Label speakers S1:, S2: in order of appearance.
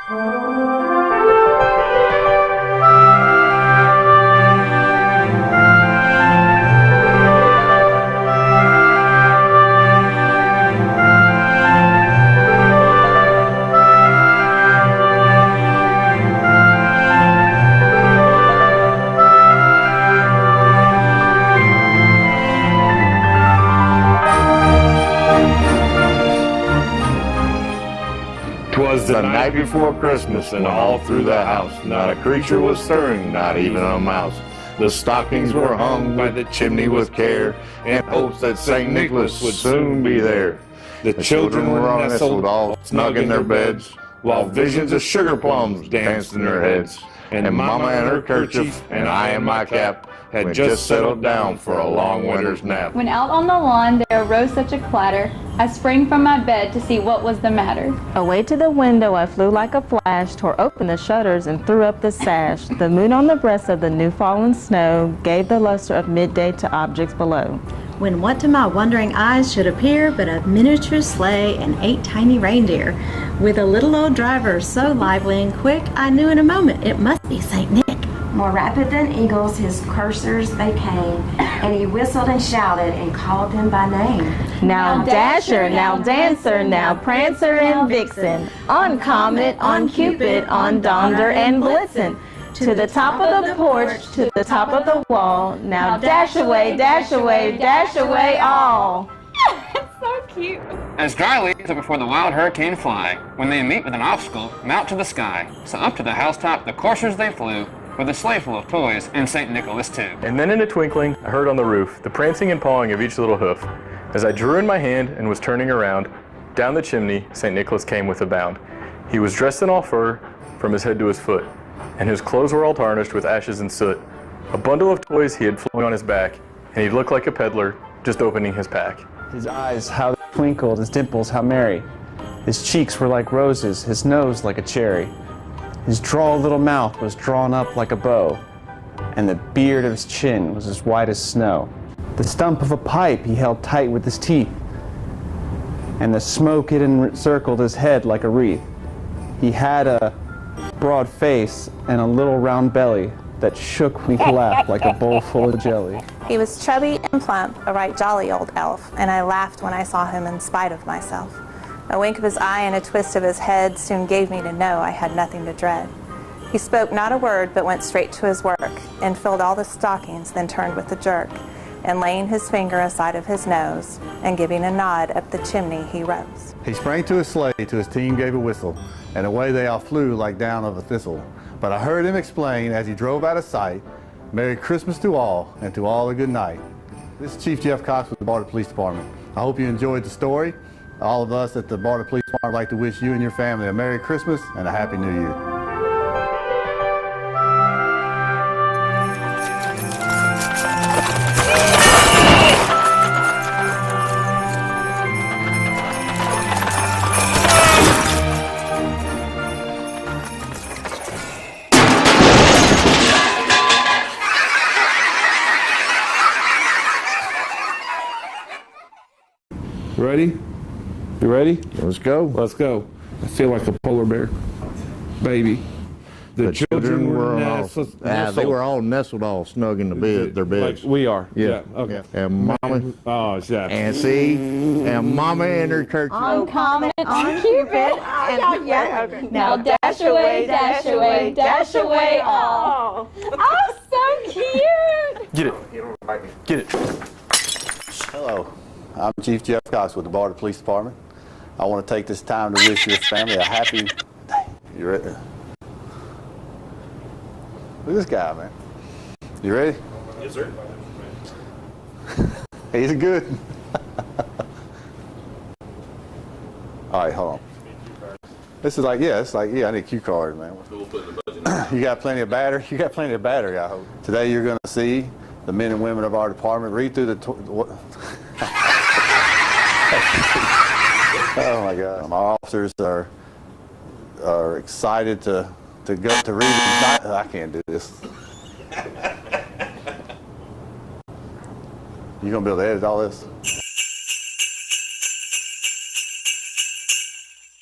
S1: 'Twas the night before Christmas, and all through the house not a creature was stirring, not even a mouse. The stockings were hung by the chimney with care, in hopes that St. Nicholas would soon be there. The children were nestled all snug in their beds, while visions of sugar plums danced in their heads. And Mama in her kerchief, and I in my cap, had just settled down for a long winter's nap.
S2: When out on the lawn there arose such a clatter, I sprang from my bed to see what was the matter.
S3: Away to the window I flew like a flash, tore open the shutters and threw up the sash. The moon on the breast of the new fallen snow gave the luster of midday to objects below.
S4: When what to my wondering eyes should appear but a miniature sleigh and 8 tiny reindeer, with a little old driver so lively and quick, I knew in a moment it must be St. Nick.
S5: More rapid than eagles his coursers they came, and he whistled and shouted and called them by name.
S3: Now Dasher, now Dancer, now Prancer and Vixen, on Comet, on Cupid, on Donder and Blitzen, to the top of the porch, to the top of the wall, now dash away, dash away, dash away all.
S2: It's so cute.
S6: As dry leaves are before the wild hurricane fly, when they meet with an obstacle, mount to the sky. So up to the housetop the coursers they flew, with a sleigh full of toys and St. Nicholas too.
S7: And then in a twinkling, I heard on the roof the prancing and pawing of each little hoof. As I drew in my hand and was turning around, down the chimney St. Nicholas came with a bound. He was dressed in all fur, from his head to his foot, and his clothes were all tarnished with ashes and soot. A bundle of toys he had flung on his back, and he looked like a peddler just opening his pack.
S8: His eyes, how they twinkled, his dimples, how merry. His cheeks were like roses, his nose like a cherry. His droll little mouth was drawn up like a bow, and the beard of his chin was as white as snow. The stump of a pipe he held tight with his teeth, and the smoke it encircled his head like a wreath. He had a broad face and a little round belly that shook when he laughed like a bowl full of jelly.
S9: He was chubby and plump, a right jolly old elf, and I laughed when I saw him in spite of myself. A wink of his eye and a twist of his head soon gave me to know I had nothing to dread. He spoke not a word, but went straight to his work, and filled all the stockings, then turned with a jerk, and laying his finger aside of his nose, and giving a nod up the chimney he rose.
S10: He sprang to his sleigh, to his team gave a whistle, and away they all flew like down of a thistle. But I heard him explain, as he drove out of sight, Merry Christmas to all, and to all a good night. This is Chief Jeff Cox with the Bartow Police Department. I hope you enjoyed the story. All of us at the Bartow Police Department would like to wish you and your family a Merry Christmas and a Happy New Year.
S11: Ready? You ready?
S1: Let's go.
S11: Let's go. I feel like a polar bear. Baby. The children were nestled.
S1: They were all nestled all snug in the bed, their beds.
S11: Like we are.
S1: Yeah.
S11: Okay.
S1: And Mama.
S11: Oh, yeah.
S1: And see, and Mama in her kerchief.
S2: On Comet, on Cupid, okay. Now dash away, dash away, dash away all. Oh, so cute.
S7: Get it. Get it.
S10: Hello, I'm Chief Jeff Cox with the Bartow Police Department. I want to take this time to wish your family a happy... You ready? Look at this guy, man. You ready?
S7: Yes, sir.
S10: He's good. All right, hold on. This is like, I need a cue card, man. You got plenty of battery? You got plenty of battery, I hope. Today you're going to see the men and women of our department read through the... Oh my God! My officers are excited to go to read. I can't do this. You gonna be able to edit all this?